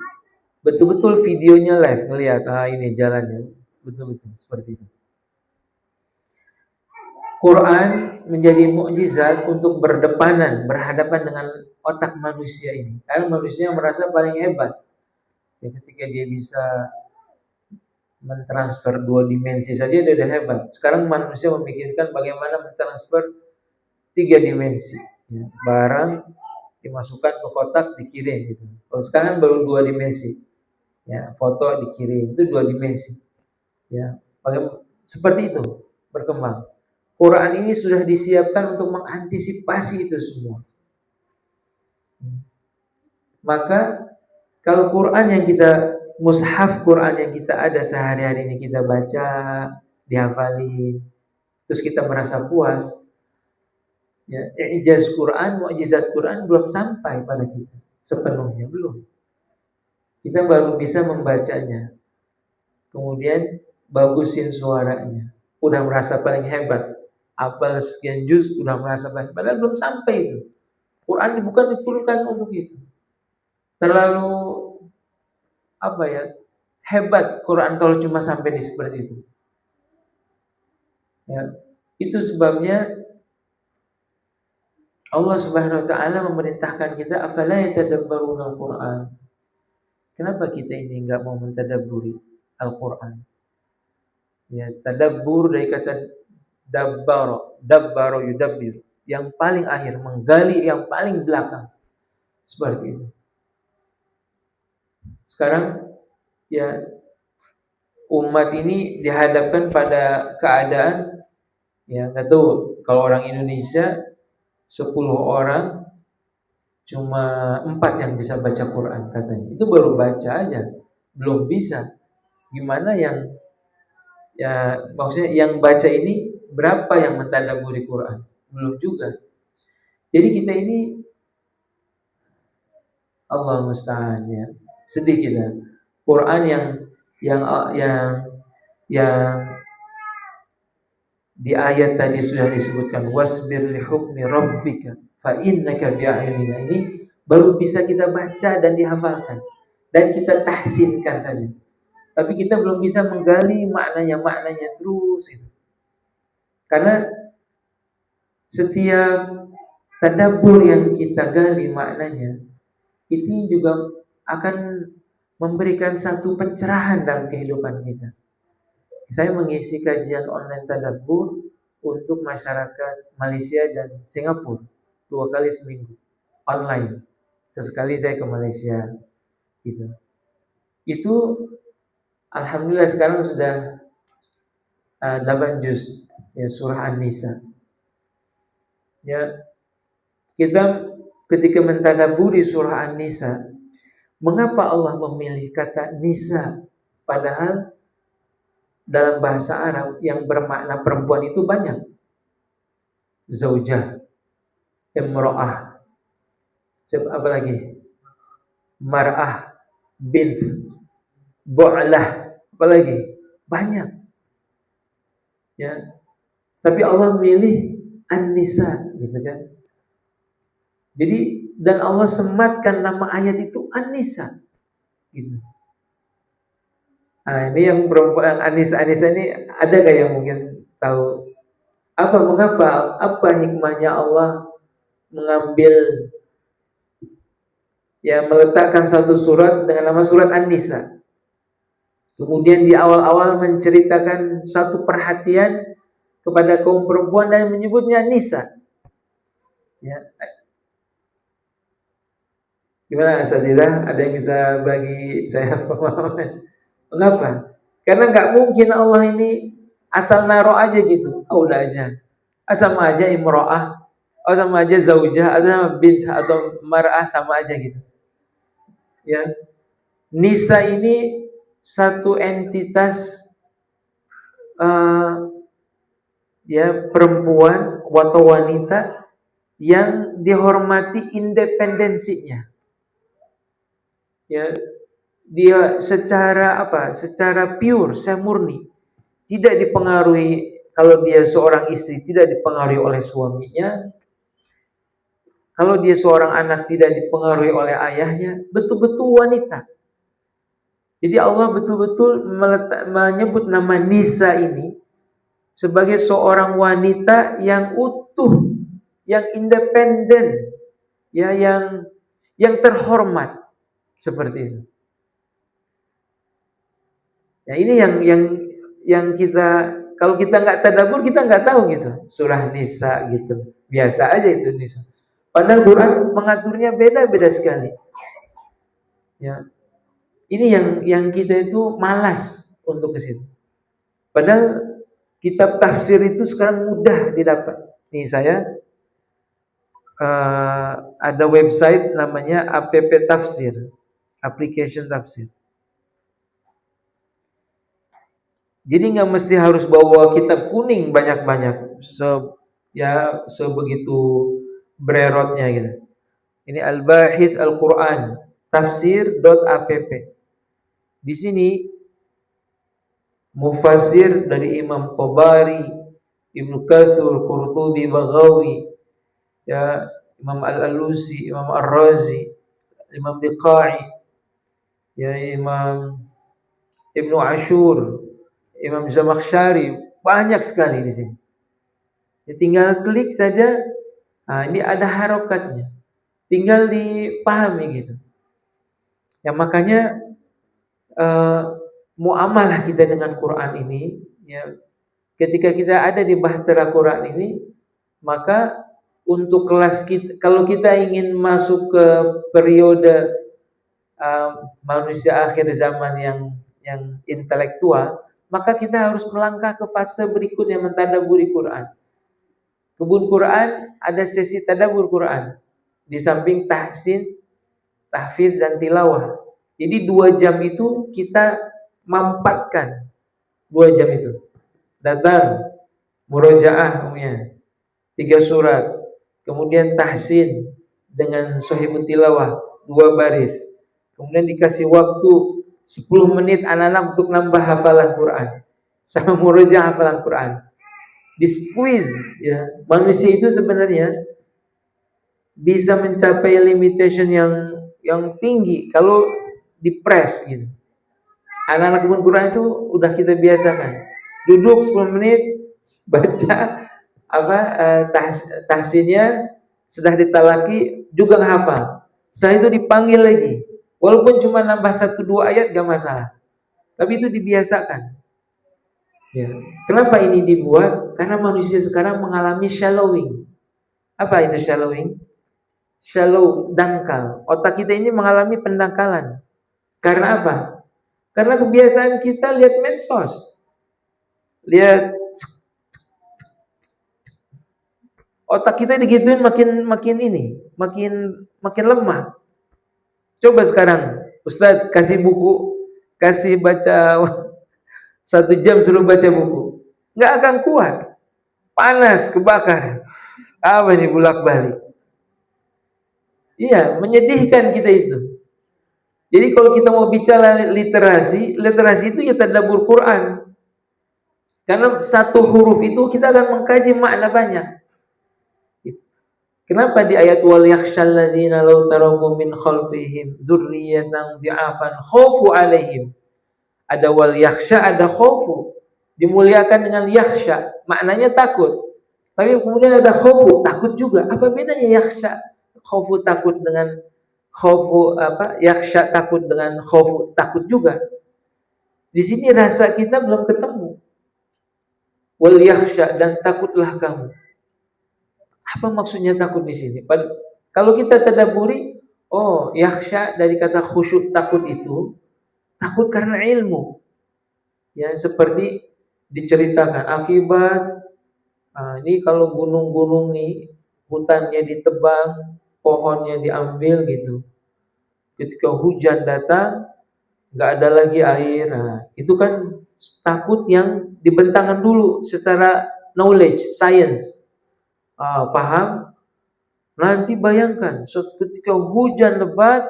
Betul-betul videonya live, ngelihat, ini jalannya. Betul-betul seperti itu. Quran menjadi mukjizat untuk berhadapan dengan otak manusia ini. Karena manusia merasa paling hebat. Ya, ketika dia bisa mentransfer 2 dimensi saja dia udah hebat. Sekarang manusia memikirkan bagaimana mentransfer 3 dimensi. Ya, barang dimasukkan ke kotak dikirim gitu. Kalau sekarang baru 2 dimensi. Ya, foto dikirim itu 2 dimensi. Ya, seperti itu berkembang. Quran ini sudah disiapkan untuk mengantisipasi itu semua. Maka kalau mushaf Quran yang kita ada sehari-hari ini kita baca, dihafali, terus kita merasa puas, ya, mukjizat Quran belum sampai pada kita sepenuhnya, belum. Kita baru bisa membacanya, kemudian bagusin suaranya, udah merasa paling hebat. Apal sekian juz udah merasa paling, padahal belum sampai itu. Quran bukan diturunkan untuk itu. Terlalu hebat Quran kalau cuma sampai di seperti itu. Ya, itu sebabnya Allah Subhanahu wa taala memerintahkan kita afala yatadabbaruna al-Quran. Kenapa kita ini enggak mau mentadabburi Al-Quran? Ya, tadabbur dari kata dabbaro yudabbir, yang paling akhir, menggali yang paling belakang. Seperti itu. Sekarang ya umat ini dihadapkan pada keadaan, ya nggak tahu, kalau orang Indonesia 10 orang cuma 4 yang bisa baca Quran katanya. Itu baru baca aja, belum bisa. Gimana maksudnya yang baca ini berapa yang mentadabburi Quran? Belum juga. Jadi kita ini Allah musta'an, ya. Sedih kita. Quran yang di ayat tadi sudah disebutkan wasbir li hukmi rabbika fa innaka bi'ayunina, ini baru bisa kita baca dan dihafalkan dan kita tahsinkan saja. Tapi kita belum bisa menggali maknanya terus itu. Karena setiap tadabbur yang kita gali maknanya itu juga akan memberikan satu pencerahan dalam kehidupan kita. Saya mengisi kajian online tadabbur untuk masyarakat Malaysia dan Singapura 2 kali seminggu online. Sesekali saya ke Malaysia gitu. Itu alhamdulillah sekarang sudah 8 juz, ya, surah An-Nisa. Ya, kita ketika mentadabburi surah An-Nisa, mengapa Allah memilih kata Nisa padahal dalam bahasa Arab yang bermakna perempuan itu banyak. Zaujah, imra'ah, Apa lagi? Mar'ah, bint, bu'lah, apa lagi? Banyak. Ya. Tapi Allah milih An-Nisa, gitu kan? Jadi dan Allah sematkan nama ayat itu An-Nisa, gitu. Nah, ini yang perempuan Anissa ini ada gak yang mungkin tahu mengapa hikmahnya Allah mengambil meletakkan satu surat dengan nama surat An-Nisa. Kemudian di awal-awal menceritakan satu perhatian kepada kaum perempuan dan menyebutnya Nisa. Ya. Gimana Sadilah? Ada yang bisa bagi saya pemahaman? Mengapa? Karena nggak mungkin Allah ini asal naruh aja gitu. Udah aja. Sama aja imro'ah, sama aja zaujah, atau bint atau mar'ah sama aja gitu. Ya. Nisa ini satu entitas perempuan atau wanita yang dihormati independensinya. Ya, dia secara pure, murni, tidak dipengaruhi. Kalau dia seorang istri tidak dipengaruhi oleh suaminya, kalau dia seorang anak tidak dipengaruhi oleh ayahnya, betul-betul wanita. Jadi Allah betul-betul menyebut nama Nisa ini sebagai seorang wanita yang utuh, yang independen, ya, yang terhormat, seperti itu. Ya, ini yang kita, kalau kita nggak tadabbur, kita nggak tahu gitu. Surah Nisa gitu, biasa aja itu Nisa. Padahal Quran mengaturnya beda-beda sekali. Ya, ini yang kita itu malas untuk ke situ. Padahal kitab tafsir itu sekarang mudah didapat. Nih saya ada website namanya App Tafsir, application tafsir. Jadi nggak mesti harus bawa kitab kuning banyak-banyak, sebegitu bererotnya gitu. Ini Al-Bahith Al-Quran tafsir.app. Di sini mufassir dari Imam Tabari, Ibnu Katsir, Qurtubi, Baghawi, ya, Imam Al-Alusi, Imam Ar-Razi, Imam Biqai, ya, Imam Ibnu Ashur, Imam Zamakhsyari, banyak sekali di sini. Ya, tinggal klik saja. Nah, ini ada harokatnya. Tinggal dipahami gitu. Ya, makanya muamalah kita dengan Quran ini, ya, ketika kita ada di bahtera Quran ini, maka untuk kelas kita, kalau kita ingin masuk ke periode manusia akhir zaman yang intelektual, maka kita harus melangkah ke fase berikutnya, mentadabburi Quran. Kebun Quran ada sesi tadabbur Quran, di samping tahsin, tahfidz dan tilawah. Jadi 2 jam itu kita mampatkan 2 jam itu. Datang murojaah 3 surat, kemudian tahsin dengan sahibut tilawah 2 baris. Kemudian dikasih waktu 10 menit anak-anak untuk nambah hafalan Quran sama murojaah hafalan Quran. Di squeeze, ya. Manusia itu sebenarnya bisa mencapai limitation yang tinggi kalau di press gitu. Anak-anak kebun Quran itu udah kita biasakan. Duduk 10 menit baca tahsinnya, sudah ditalaki juga hafal. Setelah itu dipanggil lagi. Walaupun cuma nambah 1-2 ayat gak masalah. Tapi itu dibiasakan. Ya. Kenapa ini dibuat? Karena manusia sekarang mengalami shallowing. Apa itu shallowing? Shallow, dangkal. Otak kita ini mengalami pendangkalan. Karena apa? Karena kebiasaan kita lihat medsos. Lihat, otak kita digituin makin lemah. Coba sekarang, Ustadz kasih buku, kasih baca 1 jam suruh baca buku, nggak akan kuat, panas, kebakar. Apa ini bolak-balik? Iya, menyedihkan kita itu. Jadi kalau kita mau bicara literasi, literasi itu ya tadabbur Quran. Karena satu huruf itu kita akan mengkaji makna banyak. Kenapa di ayat wal yakhshal ladzina law taraku min khalfihim dzurriyyatan dhi'afan khaufu alaihim. Ada wal yakhsha, ada khaufu. Dimuliakan dengan yakhsha, maknanya takut. Tapi kemudian ada khaufu, takut juga. Apa bedanya yakhsha? Khaufu takut dengan khaufu apa? Yakhsha takut dengan khaufu takut juga. Di sini rasa kita belum ketemu. Wal yakhsha, dan takutlah kamu. Apa maksudnya takut di sini? Kalau kita tadabburi, oh, yakhsha dari kata khusyuk takut itu takut karena ilmu. Ya, seperti diceritakan akibat ini kalau gunung-gunung nih hutannya ditebang, pohonnya diambil gitu. Ketika hujan datang, nggak ada lagi air. Nah, itu kan takut yang dibentangkan dulu secara knowledge, science. Paham? Nanti bayangkan, ketika hujan lebat,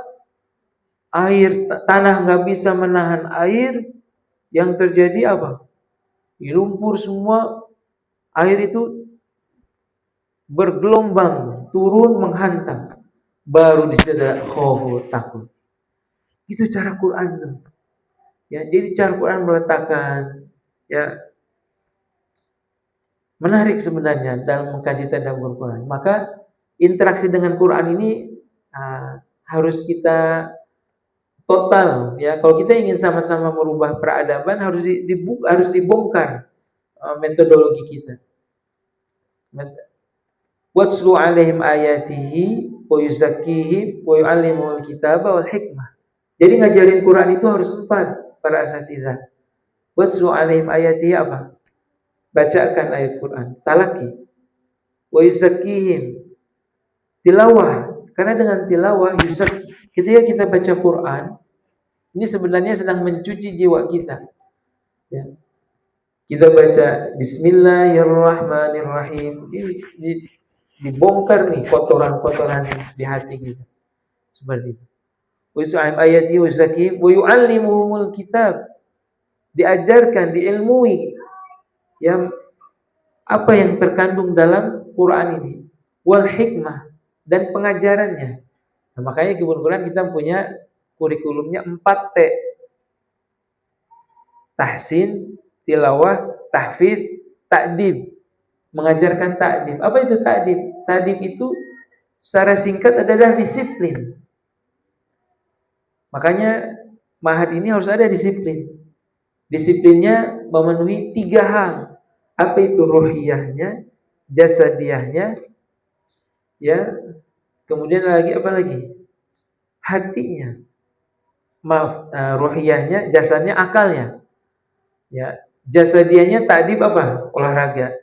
tanah nggak bisa menahan air, yang terjadi apa? Lumpur semua, air itu bergelombang, turun menghantam. Baru disada khauf, takut. Itu cara Quran tuh. Ya, jadi cara Quran meletakkan, ya, menarik sebenarnya dalam mengkaji tadabbur Quran. Maka interaksi dengan Quran ini harus kita total, ya. Kalau kita ingin sama-sama merubah peradaban, harus dibongkar metodologi kita. Watslu alaihim ayatihi wa yuzakkihim wa yu'allimuhul kitaba wal hikmah. Jadi ngajarin Quran itu harus tepat para asatidzah. Watslu alaihim ayatihi apa? Bacakan ayat Quran, talaki. Wa yuzakkihim, tilawah. Karena dengan tilawah ketika kita baca Quran, ini sebenarnya sedang mencuci jiwa kita. Ya. Kita baca Bismillahirrahmanirrahim, dibongkar nih kotoran-kotoran di hati kita. Seperti itu. Wa yu'allim ayati wa yuzakkihim wa yu'allimuhumul kitab. Diajarkan, diilmui yang apa yang terkandung dalam Quran ini, wal hikmah, dan pengajarannya. Nah, makanya di Quran kita punya kurikulumnya 4T. Tahsin, tilawah, tahfidz, ta'dib. Mengajarkan ta'dib. Apa itu ta'dib? Ta'dib itu secara singkat adalah disiplin. Makanya Ma'had ini harus ada disiplin. Disiplinnya memenuhi 3 hal. Apa itu? Ruhiyahnya, jasadiyahnya, ya. Kemudian apa lagi? Hatinya. Ruhiyahnya, jasadnya, akalnya. Ya, jasadiyahnya ta'dib apa? Olahraga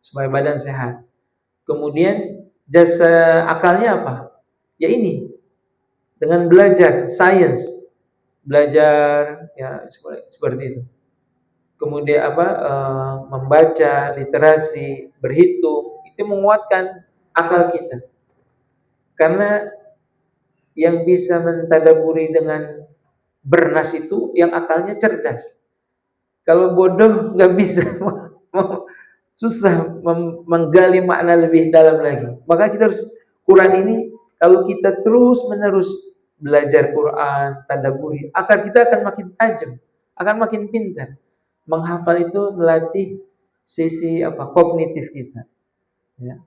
supaya badan sehat. Kemudian jasa akalnya apa? Ya ini, dengan belajar science, belajar, ya, seperti itu. Kemudian membaca, literasi, berhitung, itu menguatkan akal kita. Karena yang bisa mentadaburi dengan bernas itu yang akalnya cerdas. Kalau bodoh nggak bisa, susah menggali makna lebih dalam lagi. Maka kita harus, Quran ini kalau kita terus menerus belajar Quran, tadabburi, kita akan makin tajam, akan makin pintar. Menghafal itu melatih sisi kognitif kita. Ya.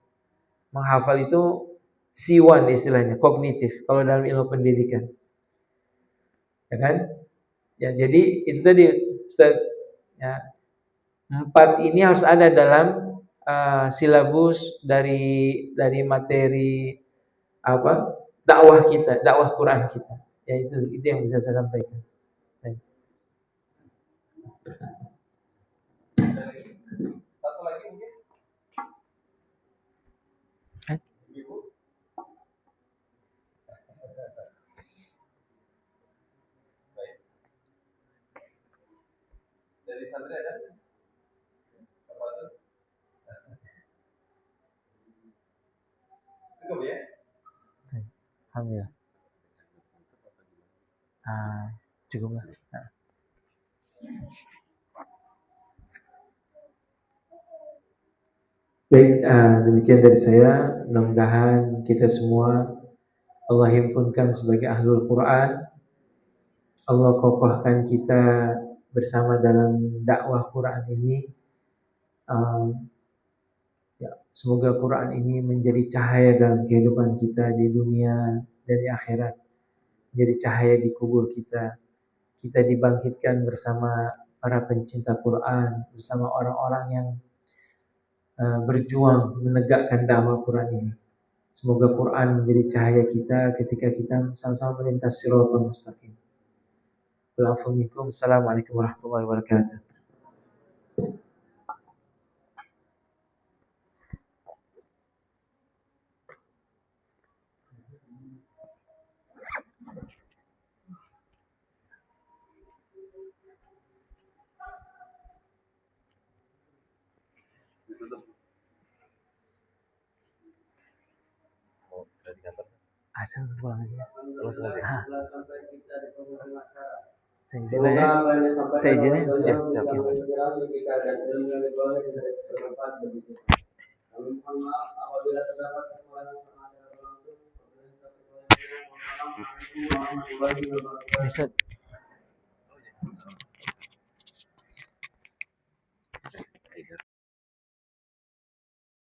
Menghafal itu C1 istilahnya, kognitif kalau dalam ilmu pendidikan. Ya kan? Ya, jadi itu tadi Ustaz, ya. 4 ini harus ada dalam silabus dari materi dakwah kita, dakwah Quran kita. Ya, itu yang bisa saya sampaikan. Satu lagi mungkin. Ibu. Baik. Dari santri ada? Cukup ya? Cukuplah. Baik, demikian dari saya. Mudah-mudahan kita semua Allah himpunkan sebagai ahlul Quran. Allah kokohkan kita bersama dalam dakwah Quran ini. Semoga Quran ini menjadi cahaya dalam kehidupan kita di dunia dan di akhirat. Menjadi cahaya di kubur kita. Kita dibangkitkan bersama para pencinta Quran, bersama orang-orang yang berjuang menegakkan dakwah Quran ini. Semoga Quran menjadi cahaya kita ketika kita sama-sama melintas siratal mustaqim. Assalamualaikum warahmatullahi wabarakatuh. Ada pulang aja. Semoga apa yang disampaikan Saya izinin, oleh beliau ya, bisa siap. menginspirasi kita dan ilmu yang dibawa bisa bermanfaat bagi kita. Kami mohon maaf apabila terdapat kekurangan sama ada langsung. Wassalamualaikum warahmatullahi wabarakatuh. Bisa